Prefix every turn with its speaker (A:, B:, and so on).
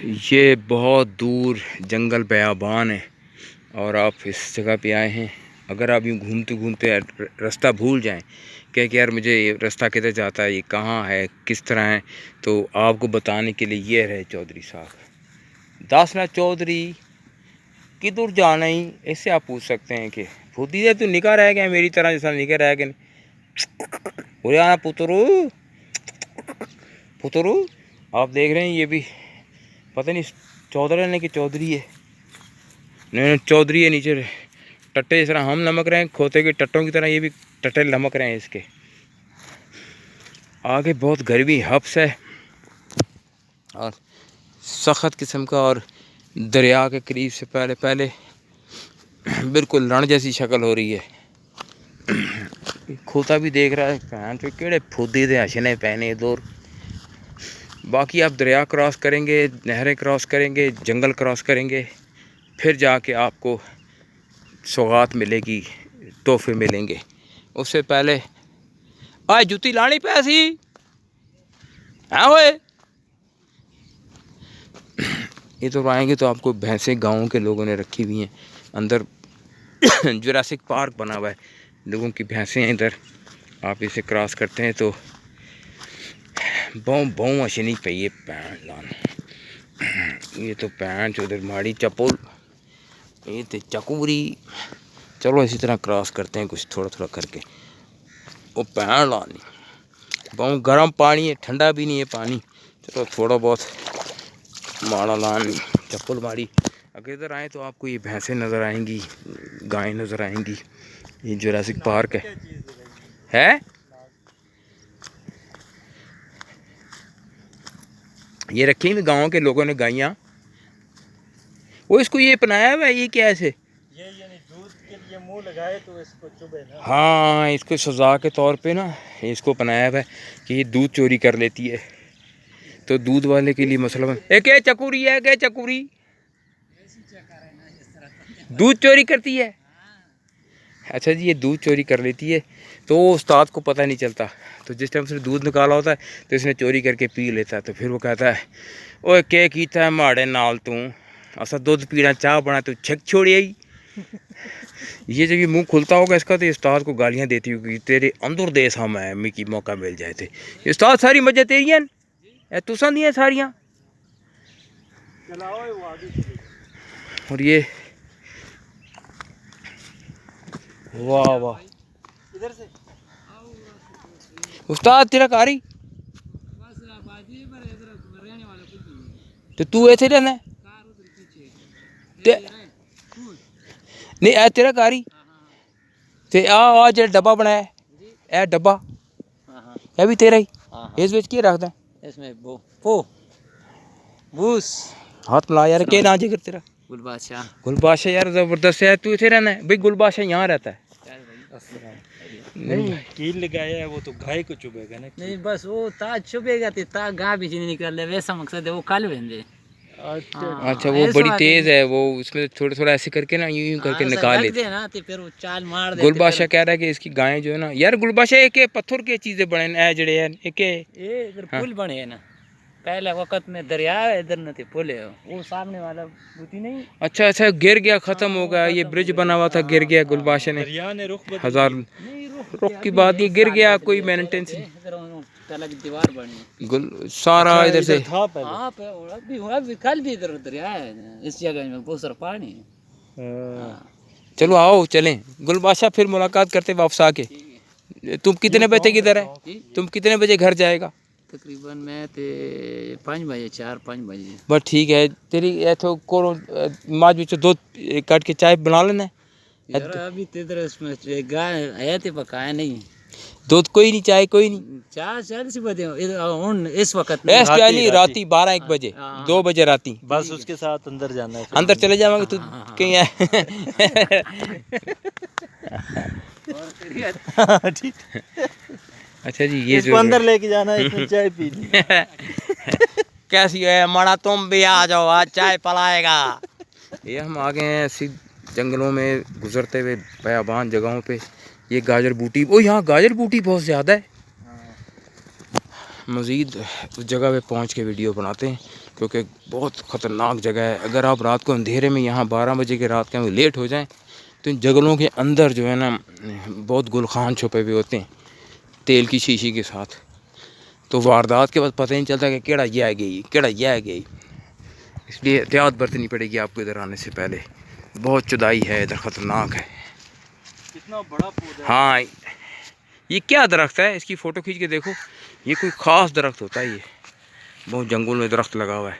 A: ये बहुत दूर जंगल बयाबान है और आप इस जगह पे आए हैं। अगर आप यूँ घूमते घूमते रास्ता भूल जाएं कि यार मुझे ये रास्ता किधर जाता है, ये कहाँ है, किस तरह है, तो आपको बताने के लिए ये रहे चौधरी साहब। दासना चौधरी किधर जाना ही, इससे आप पूछ सकते हैं कि फूदी तो निकाह रह गया मेरी तरह, जैसा निकाह रह गया बोले आना पुतरू पुतरू। आप देख रहे हैं ये भी पता नहीं चौधरी ने कि चौधरी है, नहीं चौधरी है। नीचे टट्टे इस तरह हम लमक रहे हैं, खोते के टट्टों की तरह ये भी टट्टे लमक रहे हैं। इसके आगे बहुत गर्मी हब्स है और सख्त किस्म का, और दरिया के करीब से पहले पहले बिल्कुल रण जैसी शक्ल हो रही है। खोता भी देख रहा है भैन तो केड़े फूदी दे हशने पहने दूर। बाकी आप दरिया क्रॉस करेंगे, नहरें क्रॉस करेंगे, जंगल क्रॉस करेंगे, फिर जाके आपको सौगात मिलेगी, तोहफे मिलेंगे। उससे पहले आज जूती लानी पैसी हाँ ओए। ये तो आएंगे तो आपको भैंसें गाँव के लोगों ने रखी हुई हैं अंदर। जुरासिक पार्क बना हुआ है, लोगों की भैंसें हैं इधर। आप इसे क्रॉस करते हैं तो बहु बहु मशीनी पई है पैन लान। ये तो पैन उधर माड़ी चप्पल, ये तो चकूरी। चलो इसी तरह क्रॉस करते हैं कुछ थोड़ा थोड़ा करके। वो पैन लानी बहुत गर्म पानी है, ठंडा भी नहीं है पानी। चलो थोड़ा बहुत माड़ा लानी चप्पल माड़ी। अगर इधर आए तो आपको ये भैंसें नज़र आएंगी, गायें नज़र आएंगी। ये जुरासिक पार्क है? ये रखी हुई गाँव के लोगों ने गायें। वो इसको ये अपनाया हुआ है, ये क्या ऐसे
B: दूध के लिए मुंह लगाए तो इसको चुभे ना।
A: हाँ, इसको सजा के तौर पे ना इसको अपनाया हुआ है कि ये दूध चोरी कर लेती है। तो दूध वाले के लिए मसला एक चकोरी है, क्या चकोरी दूध चोरी करती है। अच्छा जी, ये दूध चोरी कर लेती है तो उस्ताद को पता नहीं चलता। तो जिस टाइम उसने दूध निकाला होता है तो इसने चोरी करके पी लेता है। तो फिर वो कहता है ओए क्या कीता है माड़े नाल तू, असा दूध पीना चाह बना तू छक छोड़ी आई। ये जब ये मुंह खुलता होगा इसका तो उस्ताद को गालियां देती होगी, तेरे अंदर देश हम है मिकी मौका मिल जाए थे। उस्ताद सारी मजे तेरियां ए तुसां दियां सारियां। और ये वाह वाह
B: इधर से
A: उस्ताद तेरा कारी तो तू ऐसे रहना है नहीं ए तेरा कारी ते आ जेड़ा डब्बा बनाया ए डब्बा ये भी तेरा ही। इस विच की रखदा?
B: इसमें बूस
A: हाथ मिला यार। क्या नाम जिक्र तेरा?
B: गुलबादशाह।
A: गुलबादशाह यार जबरदस्त है। तू इथे रहना है भाई? गुलबादशाह यहाँ रहता है।
B: नहीं कील लगाया है वो तो गाय को चुभेगा ना। नहीं बस वो ता चुभेगा तो ता गाय भी नहीं निकल रहा, वैसा मकसद है वो काल वेंदे।
A: अच्छा वो बड़ी तेज है, वो उसमें थोड़ा थोड़ा ऐसे करके ना यूं यूं करके निकाल लेते
B: ना तो फिर वो चाल मार दे।
A: गुलबादशाह कह रहा है कि इसकी गायें जो है ना यार, गुलबादशाह एक पत्थर की चीजें बने हैं जड़े हैं एक
B: ये इधर पुल बने है ना, पहले वक्त में दरिया है इधर न थे पुल है, वो सामने वाला बूटी नहीं।
A: अच्छा अच्छा गिर गया, खत्म हो गया। ये ब्रिज बना हुआ था, गिर गया। गुलबादशाह ने हजार रुख की बात, ये गिर गया, कोई मेंटेनेंस
B: दीवार बनी
A: गुल सारा इधर से।
B: अभी कल भी इधर दरिया है इस जगह में, बहुत सारा पानी है।
A: चलो आओ चलें गुलबादशाह, फिर मुलाकात करते वापस आके। तुम कितने बजे किधर है? तुम कितने बजे घर जाएगा?
B: तकरीबन मैं ते 5 बजे 4-5 बजे।
A: बस ठीक है। तेरी इथों को माज विच दूध काट के चाय बना लेना
B: यार। अभी तेरे इसमें गाय है ते पकाया नहीं
A: दूध, कोई नहीं चाय कोई नहीं।
B: 4-4 बजे इस वक्त
A: नहीं, राती 12-1 बजे 2 बजे राती
B: बस उसके साथ अंदर जाना है।
A: अंदर चले जाएंगे तू कहीं है।
B: ठीक।
A: अच्छा जी, ये
B: इसको अंदर लेके जाना है, इसमें चाय पीनी।
A: कैसी है माना, तुम भी आ जाओ, आज चाय पिलाएगा। ये हम आ गए हैं ऐसी जंगलों में गुजरते हुए बयाबान जगहों पे। ये गाजर बूटी, ओ यहाँ गाजर बूटी बहुत ज़्यादा है। मज़ीद उस जगह पे पहुँच के वीडियो बनाते हैं क्योंकि बहुत ख़तरनाक जगह है। अगर आप रात को अंधेरे में यहाँ 12 बजे के रात के लेट हो जाएं तो इन जंगलों के अंदर जो है ना बहुत गुलखान छुपे हुए होते हैं तेल की शीशी के साथ। तो वारदात के बाद पता ही नहीं चलता कि केड़ा ये आ गई, केड़ा ये आ गई। इसलिए एहतियात बरतनी पड़ेगी आपको इधर आने से पहले। बहुत जुदाई है इधर, ख़तरनाक है।
B: कितना बड़ा पौधा है।
A: हाँ, ये क्या दरख्त है? इसकी फ़ोटो खींच के देखो। ये कोई ख़ास दरख्त होता है, ये बहुत जंगल में दरख्त लगा हुआ है।